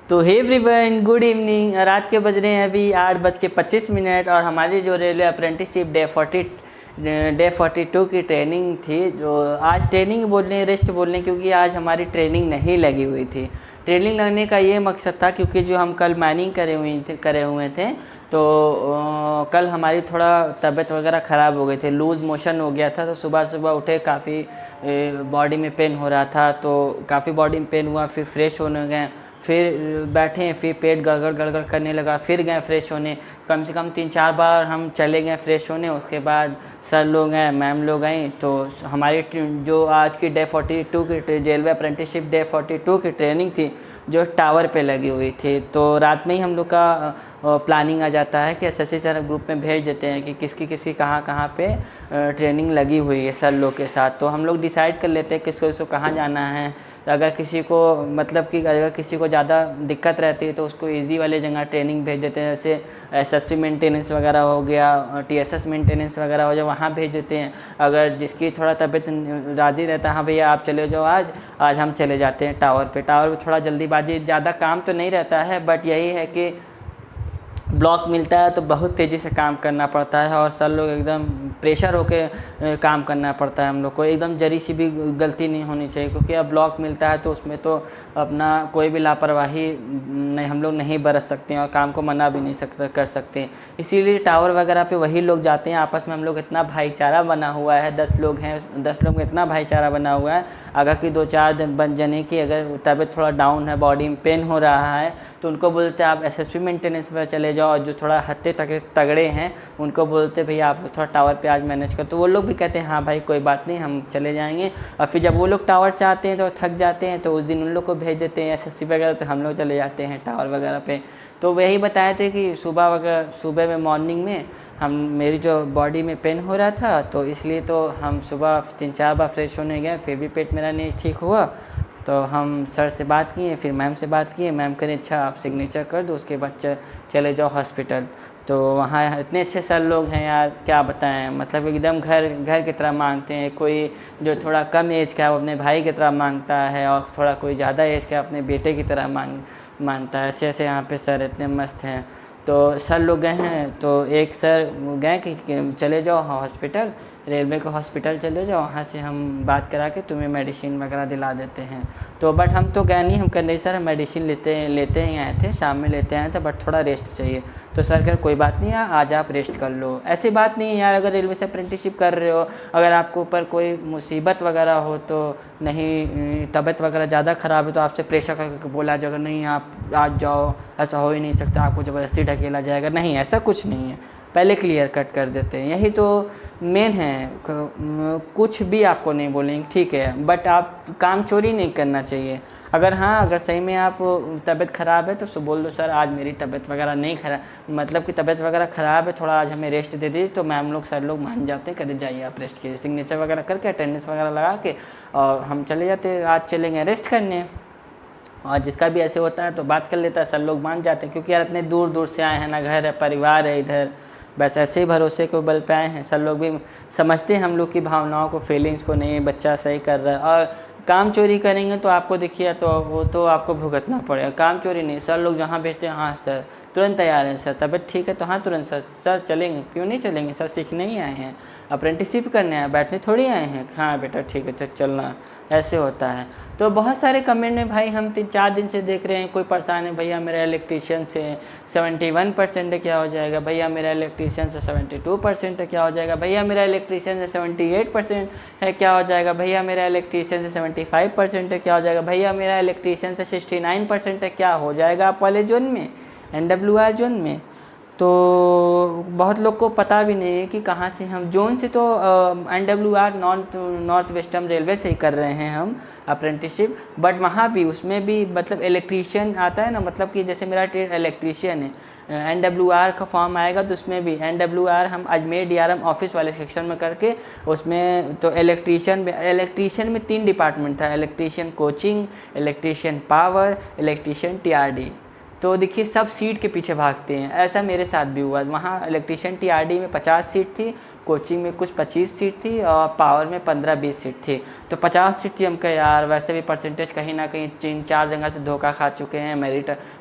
तो hey everyone, good evening. रात के बज रहे हैं अभी 8:25 और हमारी जो रेलवे अप्रेंटिसशिप डे 42 की ट्रेनिंग थी। जो आज ट्रेनिंग बोल रहे हैं, रेस्ट बोल रहे हैं, क्योंकि आज हमारी ट्रेनिंग नहीं लगी हुई थी। ट्रेनिंग लगने का ये मकसद था क्योंकि जो हम कल माइनिंग करे हुए थे तो कल हमारी थोड़ा तबीयत वगैरह ख़राब हो गई थी, लूज़ मोशन हो गया था। तो सुबह सुबह उठे, काफ़ी बॉडी में पेन हो रहा था, तो काफ़ी बॉडी में पेन हुआ। फिर फ्रेश होने गए, फिर बैठे, फिर पेट गड़गड़ गड़गड़ करने लगा, फिर गए फ्रेश होने। कम से कम 3-4 बार हम चले गए फ्रेश होने। उसके बाद सर लोग हैं, मैम लोग आई, तो हमारी जो आज की डे 42 की रेलवे अप्रेंटिसशिप डे 42 की ट्रेनिंग थी जो टावर पे लगी हुई थी। तो रात में ही हम लोग का प्लानिंग आ जाता है कि एसएससी सर ग्रुप में भेज देते हैं कि किसकी किसकी कहाँ पे ट्रेनिंग लगी हुई है सर लोग के साथ। तो हम लोग डिसाइड कर लेते हैं किसको किसको कहाँ जाना है। अगर किसी को मतलब कि अगर किसी को ज़्यादा दिक्कत रहती है तो उसको इजी वाले जगह ट्रेनिंग भेज देते हैं, जैसे एसएसपी मेंटेनेंस वगैरह हो गया, टीएसएस मेंटेनेंस वगैरह हो जाए, वहाँ भेज देते हैं। अगर जिसकी थोड़ा तबीयत राज़ी रहता है, हाँ भैया आप चले जाओ, आज हम चले जाते हैं टावर पे। टावर पे थोड़ा जल्दीबाजी, ज़्यादा काम तो नहीं रहता है, बट यही है कि ब्लॉक मिलता है तो बहुत तेज़ी से काम करना पड़ता है और सर लोग एकदम प्रेशर होके काम करना पड़ता है। हम लोग को एकदम जरी सी भी गलती नहीं होनी चाहिए, क्योंकि अब ब्लॉक मिलता है तो उसमें तो अपना कोई भी लापरवाही नहीं, हम लोग नहीं बरत सकते हैं और काम को मना भी नहीं कर सकते। इसीलिए टावर वगैरह पे वही लोग जाते हैं। आपस में हम लोग इतना भाईचारा बना हुआ है, 10 लोग हैं, 10 लोग में इतना भाईचारा बना हुआ है। अगर कि 2-4 जने की अगर तबीयत थोड़ा डाउन है, बॉडी में पेन हो रहा है, तो उनको बोलते हैं आप एसएसपी मेंटेनेंस पर चले जाओ। और जो थोड़ा हत्ते तगड़े हैं उनको बोलते भैया आप थोड़ा टावर पे आज मैनेज कर, तो वो लोग भी कहते हैं हाँ भाई कोई बात नहीं, हम चले जाएंगे। और फिर जब वो लोग टावर से आते हैं तो थक जाते हैं, तो उस दिन उन लोग को भेज देते हैं एसएससी वगैरह, तो हम लोग चले जाते हैं टावर वगैरह पे। तो वही बताए थे कि सुबह में मॉर्निंग में मेरी जो बॉडी में पेन हो रहा था, तो इसलिए तो हम सुबह 3-4 बार फ्रेश होने गए, फिर भी पेट मेरा नहीं ठीक हुआ। तो हम सर से बात किए, फिर मैम से बात किए। मैम करें अच्छा आप सिग्नेचर कर दो, उसके बाद चले जाओ हॉस्पिटल। तो वहाँ इतने अच्छे सर लोग हैं यार, क्या बताएं, मतलब एकदम घर की तरह मांगते हैं। कोई जो थोड़ा कम एज का है वो अपने भाई की तरह मांगता है, और थोड़ा कोई ज़्यादा एज का अपने बेटे की तरह मानता है। ऐसे ऐसे यहाँ पे सर इतने मस्त हैं। तो सर लोग गए हैं, तो एक सर गए कि चले जाओ हॉस्पिटल, रेलवे का हॉस्पिटल चले जाओ, वहाँ से हम बात करा के तुम्हें मेडिसिन वगैरह दिला देते हैं। तो बट हम तो गए नहीं, हम कह नहीं सर हम मेडिसिन लेते ही आए थे, शाम में लेते आए थे, बट थोड़ा रेस्ट चाहिए। तो सर कह कोई बात नहीं, आज आप रेस्ट कर लो। ऐसी बात नहीं है यार, अगर रेलवे से अप्रेंटिसशिप कर रहे हो, अगर आपको ऊपर कोई मुसीबत वगैरह हो, तो नहीं तबीयत वगैरह ज़्यादा ख़राब है तो आपसे प्रेशर करके बोला जाएगा नहीं आप आज जाओ, ऐसा हो ही नहीं सकता, आपको ज़बरदस्ती ढकेला जाएगा, नहीं ऐसा कुछ नहीं है। पहले क्लियर कट कर देते हैं, यही तो मेन है। कुछ भी आपको नहीं बोलेंगे ठीक है, बट आप काम चोरी नहीं करना चाहिए। अगर सही में आप तबीयत ख़राब है तो बोल दो सर आज मेरी तबीयत वगैरह नहीं ख़राब, मतलब कि तबीयत वगैरह ख़राब है, थोड़ा आज हमें रेस्ट दे दीजिए। तो मैम लोग सर लोग मान जाते हैं, कहते जाइए आप रेस्ट कीजिए, सिग्नेचर वगैरह करके अटेंडेंस वगैरह लगा के, और हम चले जाते हैं, आज चलेंगे रेस्ट करने। और जिसका भी ऐसे होता है तो बात कर लेता है, सर लोग मान जाते हैं, क्योंकि यार इतने दूर दूर से आए हैं ना, घर है, परिवार है इधर, बस ऐसे ही भरोसे को बल पे आए हैं। सर लोग भी समझते हैं हम लोग की भावनाओं को, फीलिंग्स को, नहीं बच्चा सही कर रहा है। और काम चोरी करेंगे तो आपको देखिए तो वो तो आपको भुगतना पड़ेगा। काम चोरी नहीं, सर लोग जहाँ भेजते हैं हाँ सर तुरंत तैयार हैं, सर तबीयत ठीक है तो हाँ तुरंत सर चलेंगे, क्यों नहीं चलेंगे सर, सीखने ही आए हैं, अप्रेंटिसशिप करने आए, बैठने थोड़ी आए हैं। हाँ बेटा ठीक है चलना, ऐसे होता है। तो बहुत सारे कमेंट में भाई हम 3-4 दिन से देख रहे हैं, कोई परेशान है भैया मेरा इलेक्ट्रीशियन से 71% है क्या हो जाएगा, भैया मेरा इलेक्ट्रीशियन से 72% है क्या हो जाएगा, भैया मेरा इलेक्ट्रीशियन से 78% है क्या हो जाएगा, भैया मेरा इलेक्ट्रीशियन से 75% है क्या हो जाएगा, भैया मेरा इलेक्ट्रीशियन से 69% है क्या हो जाएगा आप वाले जोन में, NWR जोन में। तो बहुत लोग को पता भी नहीं है कि कहाँ से हम जोन से, तो NWR नॉर्थ वेस्टर्न रेलवे से ही कर रहे हैं हम अप्रेंटिसशिप। बट वहाँ भी उसमें भी मतलब इलेक्ट्रीशियन आता है ना, मतलब कि जैसे मेरा ट्रेड इलेक्ट्रीशियन है, NWR का फॉर्म आएगा तो उसमें भी NWR हम अजमेर DRM ऑफिस वाले सेक्शन में करके, उसमें तो इलेक्ट्रीशियन में 3 डिपार्टमेंट था, electrician coaching, electrician power, electrician TRD। तो देखिए सब सीट के पीछे भागते हैं। ऐसा मेरे साथ भी हुआ। वहाँ इलेक्ट्रीशियन टीआरडी में 50 सीट थी, कोचिंग में कुछ 25 सीट थी और पावर में 15-20 सीट थी। तो 50 सीट थी, हम कहे यार वैसे भी परसेंटेज कहीं ना कहीं 3-4 जगह से धोखा खा चुके हैं,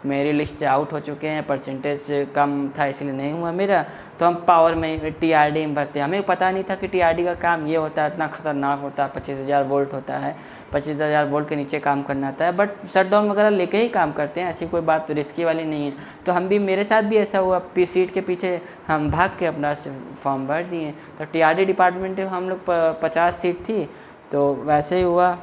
मेरी लिस्ट से आउट हो चुके हैं, परसेंटेज कम था इसलिए नहीं हुआ मेरा, तो हम पावर में टीआरडी में भरते हैं। हमें पता नहीं था कि टीआरडी का काम ये होता है, इतना ख़तरनाक होता है, 25,000 वोल्ट होता है, 25,000 वोल्ट के नीचे काम करना आता है, बट शट डाउन वगैरह लेके ही काम करते हैं, ऐसी कोई बात रिस्की वाली नहीं है। तो हम भी, मेरे साथ भी ऐसा हुआ, सीट के पीछे हम भाग के अपना फॉर्म भर दिए। तो टीआरडी डिपार्टमेंट में हम लोग 50 सीट थी, तो वैसे ही हुआ,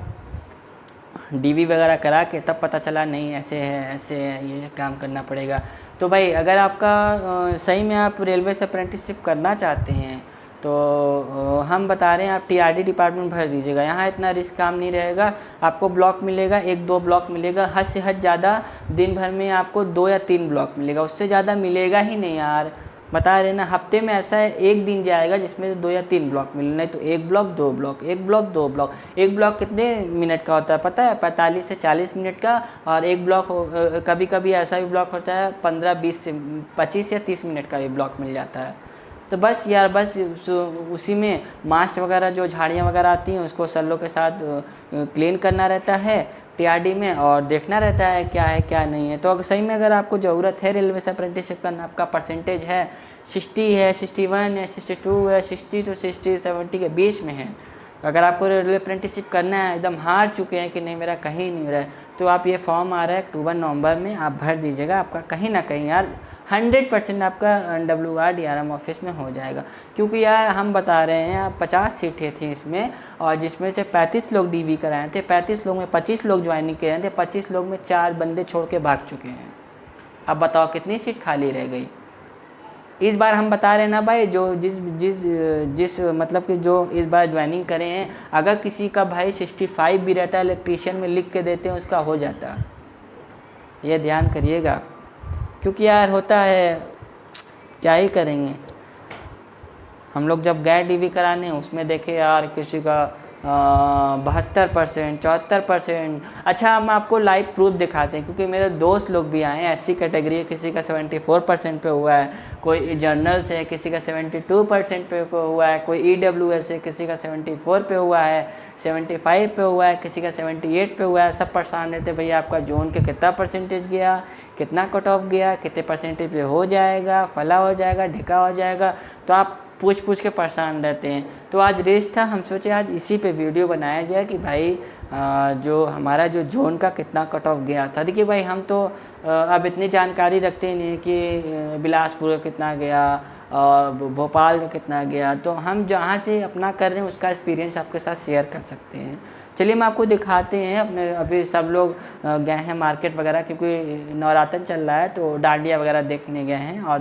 डीवी वगैरह करा के तब पता चला नहीं ऐसे है ये काम करना पड़ेगा। तो भाई अगर आपका सही में आप रेलवे से अप्रेंटिसशिप करना चाहते हैं तो हम बता रहे हैं आप टीआरडी डिपार्टमेंट भर दीजिएगा। यहाँ इतना रिस्क काम नहीं रहेगा। आपको ब्लॉक मिलेगा, 1-2 ब्लॉक मिलेगा, हद से हद ज़्यादा दिन भर में आपको 2 या 3 ब्लॉक मिलेगा, उससे ज़्यादा मिलेगा ही नहीं यार। बता रहे ना, हफ्ते में ऐसा है 1 दिन जाएगा जिसमें 2 या 3 ब्लॉक मिले, नहीं तो 1 block 2 block, 1 block 2 block. 1 block कितने मिनट का होता है पता है? 45 से 40 मिनट का। और 1 ब्लॉक कभी कभी ऐसा भी ब्लॉक होता है 15-20 से 25 या 30 मिनट का भी ब्लॉक मिल जाता है। तो बस यार, बस उसी में मास्ट वगैरह जो झाड़ियाँ वगैरह आती हैं उसको सल्लों के साथ क्लीन करना रहता है टीआरडी में, और देखना रहता है क्या है क्या नहीं है। तो अगर सही में अगर आपको ज़रूरत है रेलवे से अप्रेंटिसशिप करना, आपका परसेंटेज है 60 है, 61 है, 62 है, 60 to 60, 70 के बीच में है, तो अगर आपको रेलवे अप्रेंटिसशिप करना है, एकदम हार चुके हैं कि नहीं मेरा कहीं नहीं हो रहा है, तो आप ये फॉर्म आ रहा है अक्टूबर-नवंबर में, आप भर दीजिएगा। आपका कहीं ना कहीं यार 100% आपका NWR DRM ऑफिस में हो जाएगा। क्योंकि यार हम बता रहे हैं 50 सीटें थी इसमें, और जिसमें से 35 लोग डीवी कराए थे, 35 लोग में 25 लोग ज्वाइनिंग किए थे, 25 लोग में 4 बंदे छोड़ के भाग चुके हैं। अब बताओ कितनी सीट खाली रह गई। इस बार हम बता रहे हैं ना भाई, जो जिस मतलब कि जो इस बार ज्वाइनिंग करे हैं, अगर किसी का भाई 65 भी रहता है, इलेक्ट्रीशियन में लिख के देते हैं उसका हो जाता, ये ध्यान करिएगा। क्योंकि यार होता है, क्या ही करेंगे। हम लोग जब गए डीवी कराने, उसमें देखे यार किसी का 72%, 74%। अच्छा, हम आपको लाइव प्रूफ दिखाते हैं, क्योंकि मेरे दोस्त लोग भी आए हैं। SC कैटेगरी है, किसी का 74% पे हुआ है, कोई जर्नल से है, किसी का 72% पे हुआ है, कोई EWS है, किसी का 74 पे हुआ है, 75 पे हुआ है, किसी का 78 पे हुआ है। सब परेशान रहते भैया आपका जोन के कितना परसेंटेज गया, कितना कट ऑफ गया, कितने परसेंटेज पे हो जाएगा, फला हो जाएगा, ढिका हो जाएगा। तो आप पूछ के परेशान रहते हैं। तो आज रेस था, हम सोचे आज इसी पे वीडियो बनाया जाए कि भाई जो हमारा जो जोन का कितना कट ऑफ गया था। देखिए भाई, हम तो अब इतनी जानकारी रखते ही नहीं कि बिलासपुर का कितना गया और भोपाल का कितना गया। तो हम जहाँ से अपना कर रहे हैं उसका एक्सपीरियंस आपके साथ शेयर कर सकते हैं। चलिए हम आपको दिखाते हैं। अपने अभी सब लोग गए हैं मार्केट वगैरह, क्योंकि नवरात्र चल रहा है, तो डांडिया वगैरह देखने गए हैं। और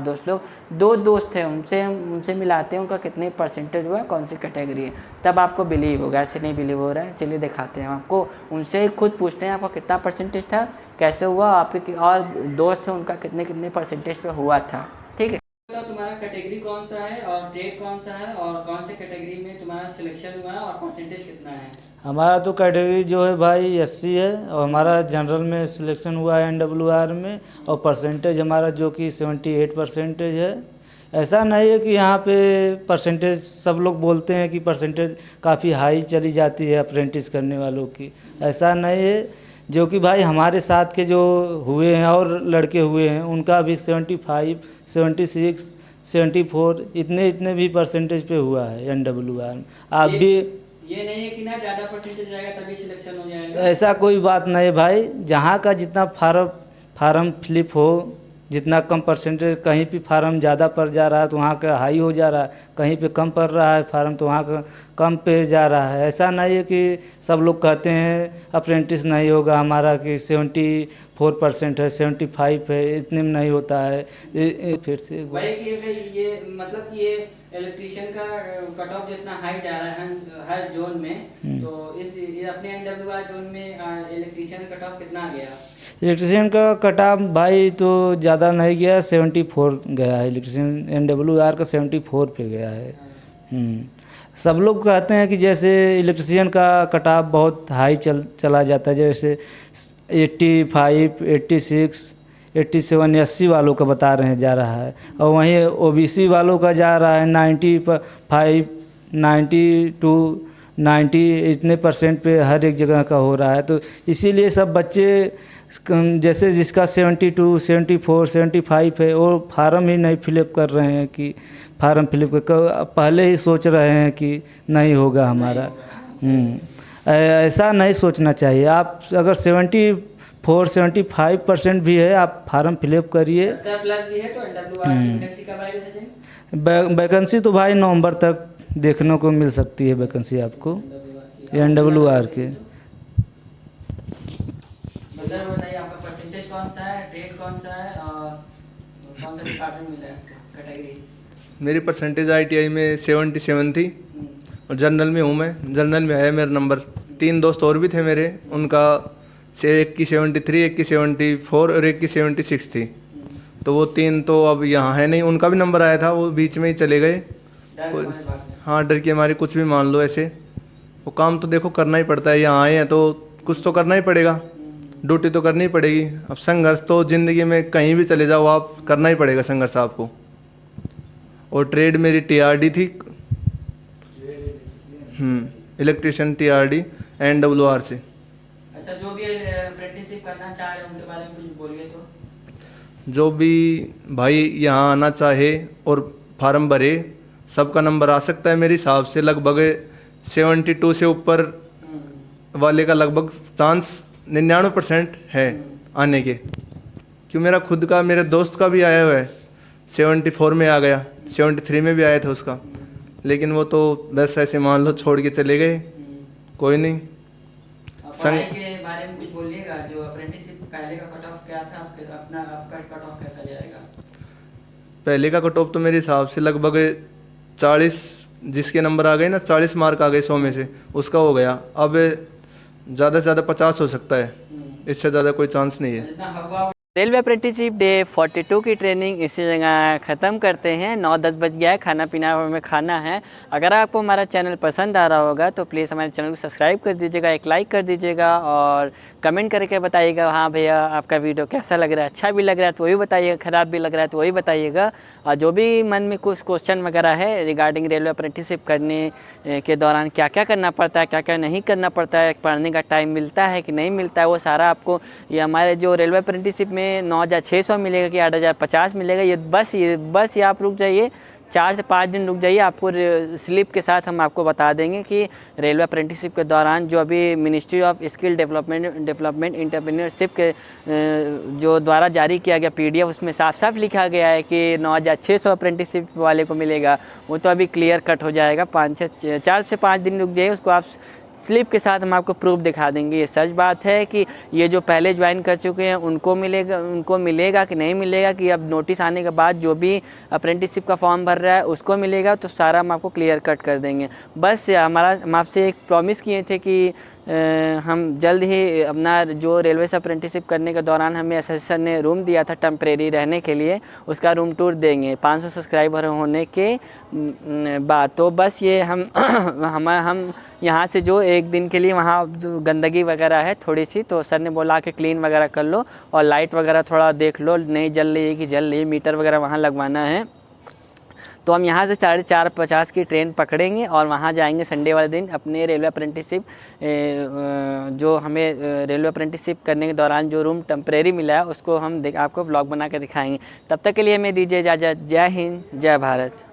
दो दोस्त थे, उनसे मिलाते हैं उनका कितने परसेंटेज हुआ, कौन सी कैटेगरी है, तब आपको बिलीव होगा। ऐसे नहीं बिलीव हो रहा है। चलिए दिखाते हैं हम आपको, उनसे खुद पूछते हैं आपका कितना परसेंटेज था, कैसे हुआ, आपके और दोस्त थे उनका कितने परसेंटेज पे हुआ था। ठीक है, तो तुम्हारा कैटेगरी कौन सा है और ट्रेड कौन सा है और कौन से कैटेगरी में तुम्हारा सिलेक्शन हुआ है और परसेंटेज कितना है? हमारा तो कैटेगरी जो है भाई SC है, और हमारा जनरल में सिलेक्शन हुआ है NWR में, और परसेंटेज हमारा जो कि 78 परसेंटेज है। ऐसा नहीं है कि यहाँ पे परसेंटेज, सब लोग बोलते हैं कि परसेंटेज काफ़ी हाई चली जाती है अप्रेंटिस करने वालों की, ऐसा नहीं है। जो कि भाई हमारे साथ के जो हुए हैं और लड़के हुए हैं उनका भी 75, 76, 74 इतने भी परसेंटेज पे हुआ है NWR में। आप भी ये नहीं है कि ना ज़्यादा परसेंटेज रहेगा तभी सिलेक्शन हो जाएगा, ऐसा कोई बात नहीं भाई। जहाँ का जितना फार्म फ्लिप हो, जितना कम परसेंटेज, कहीं पे फार्म ज़्यादा पड़ जा रहा है तो वहाँ का हाई हो जा रहा है, कहीं पे कम पड़ रहा है फार्म तो वहाँ का कम पे जा रहा है। ऐसा नहीं है कि सब लोग कहते हैं अप्रेंटिस नहीं होगा हमारा कि 74% है, 75 है, इतने में नहीं होता है। फिर से भाई ये मतलब कि ये इलेक्ट्रीशियन का कट ऑफ जितना हाई जा रहा है हर जोन में, तो ये अपने NWR जोन में इलेक्ट्रीशियन का कट ऑफ कितना गया? इलेक्ट्रीशियन का कट ऑफ भाई तो ज़्यादा नहीं गया, 74 गया है। इलेक्ट्रीशियन NWR का 74 पे गया है। सब लोग कहते हैं कि जैसे इलेक्ट्रीशियन का कट ऑफ बहुत हाई चला जाता है, जैसे 85, 86, 80 वालों का बता रहे हैं जा रहा है, और वहीं ओबीसी वालों का जा रहा है 95, 90 इतने % पे हर एक जगह का हो रहा है। तो इसीलिए सब बच्चे जैसे जिसका 72, 74, 75 है वो फार्म ही नहीं फिलअप कर रहे हैं कि फार्म फिलअप पहले ही सोच रहे हैं कि नहीं होगा हमारा। ऐसा नहीं सोचना चाहिए। आप अगर 74, 75% भी है आप फार्म फिलअप करिए। वैकेंसी तो भाई नवंबर तक देखने को मिल सकती है वैकेंसी आपको NWR के। बताइए आपका परसेंटेज कौन सा है, ट्रेड कौन सा है और कौन सा डिपार्टमेंट मिला है कैटेगरी? मेरी परसेंटेज ITI में 77 थी और जनरल में हूँ मैं। जनरल में है मेरा नंबर। 3 दोस्त और भी थे मेरे, उनका से एक की 73, एक की 74 और एक की 76 थी। तो वो 3 तो अब यहाँ है नहीं, उनका भी नंबर आया था, वो बीच में ही चले गए। हाँ, डर के हमारे कुछ भी मान लो ऐसे। वो काम तो देखो करना ही पड़ता है, यहाँ आए हैं तो कुछ तो करना ही पड़ेगा, ड्यूटी तो करनी ही पड़ेगी। अब संघर्ष तो ज़िंदगी में कहीं भी चले जाओ आप, करना ही पड़ेगा संघर्ष आपको। और ट्रेड मेरी TRD थी, इलेक्ट्रिशियन TRD NWR से। अच्छा, जो भी अप्रेंटिसशिप करना चाह रहे हैं उनके बारे में कुछ बोलिए तो। जो भी भाई यहाँ आना चाहे और फार्म भरे, सबका नंबर आ सकता है मेरे हिसाब से। लगभग 72 से ऊपर वाले का लगभग चांस 99% है आने के। क्यों मेरा खुद का, मेरे दोस्त का भी आया हुआ है, 74 में आ गया, 73 में भी आया था उसका, लेकिन वो तो बस ऐसे मान लो छोड़ के चले गए। कोई नहीं। पढ़ाई के बारे में कुछ बोलिएगा, जो अप्रेंटिसशिप पहले का कट ऑफ क्या था, अपना आपका कट ऑफ कैसा जाएगा? पहले का कट ऑफ तो मेरे हिसाब से लगभग 40, जिसके नंबर आ गए ना, 40 मार्क आ गए 100 में से, उसका हो गया। अब ज़्यादा से ज़्यादा 50 हो सकता है, इससे ज़्यादा कोई चांस नहीं है। रेलवे अप्रेंटिसशिप डे 42 की ट्रेनिंग इसी जगह ख़त्म करते हैं। 9-10 बज गया है, खाना पीना हमें खाना है। अगर आपको हमारा चैनल पसंद आ रहा होगा तो प्लीज़ हमारे चैनल को सब्सक्राइब कर दीजिएगा, एक लाइक कर दीजिएगा और कमेंट करके बताइएगा हाँ भैया आपका वीडियो कैसा लग रहा है। अच्छा भी लग रहा है तो वही बताइएगा, ख़राब भी लग रहा है तो वही बताइएगा। और जो भी मन में कुछ क्वेश्चन वगैरह है रिगार्डिंग रेलवे अप्रेंटिसशिप करने के दौरान क्या क्या करना पड़ता है, क्या क्या नहीं करना पड़ता है, पढ़ने का टाइम मिलता है कि नहीं मिलता है, वो सारा आपको ये हमारे जो रेलवे अप्रेंटिसशिप में 9,600 मिलेगा कि 8,050 मिलेगा, ये बस आप रुक जाइए, 4 से 5 दिन रुक जाइए, आपको स्लिप के साथ हम आपको बता देंगे कि रेलवे अप्रेंटिसशिप के दौरान जो अभी ministry of skill development entrepreneurship के जो द्वारा जारी किया गया PDF, उसमें साफ साफ लिखा गया है कि 9,600 अप्रेंटिसशिप वाले को मिलेगा। वो तो अभी क्लियर कट हो जाएगा। 4 से 5 दिन रुक जाइए, उसको आप स्लिप के साथ हम आपको प्रूफ दिखा देंगे। ये सच बात है कि ये जो पहले ज्वाइन कर चुके हैं उनको मिलेगा कि नहीं मिलेगा, कि अब नोटिस आने के बाद जो भी अप्रेंटिसशिप का फॉर्म भर रहा है उसको मिलेगा, तो सारा हम आपको क्लियर कट कर देंगे। बस हम आपसे एक प्रॉमिस किए थे कि हम जल्द ही अपना जो रेलवे से अप्रेंटिसशिप करने के दौरान हमें एसएससी ने रूम दिया था टेम्परेरी रहने के लिए, उसका रूम टूर देंगे 500 सब्सक्राइबर होने के बाद। तो बस ये हम यहाँ से जो एक दिन के लिए वहाँ गंदगी वगैरह है थोड़ी सी, तो सर ने बोला कि क्लीन वगैरह कर लो और लाइट वगैरह थोड़ा देख लो, नहीं जल रही है कि जल रही है, मीटर वगैरह वहाँ लगवाना है। तो हम यहाँ से 4:50 की ट्रेन पकड़ेंगे और वहाँ जाएंगे संडे वाले दिन अपने रेलवे अप्रेंटिसशिप जो हमें रेलवे अप्रेंटिसशिप करने के दौरान जो रूम टेम्परेरी मिला है उसको हम आपको व्लॉग बना के दिखाएंगे। तब तक के लिए हमें दीजिए इजाज़त। जय हिंद, जय भारत।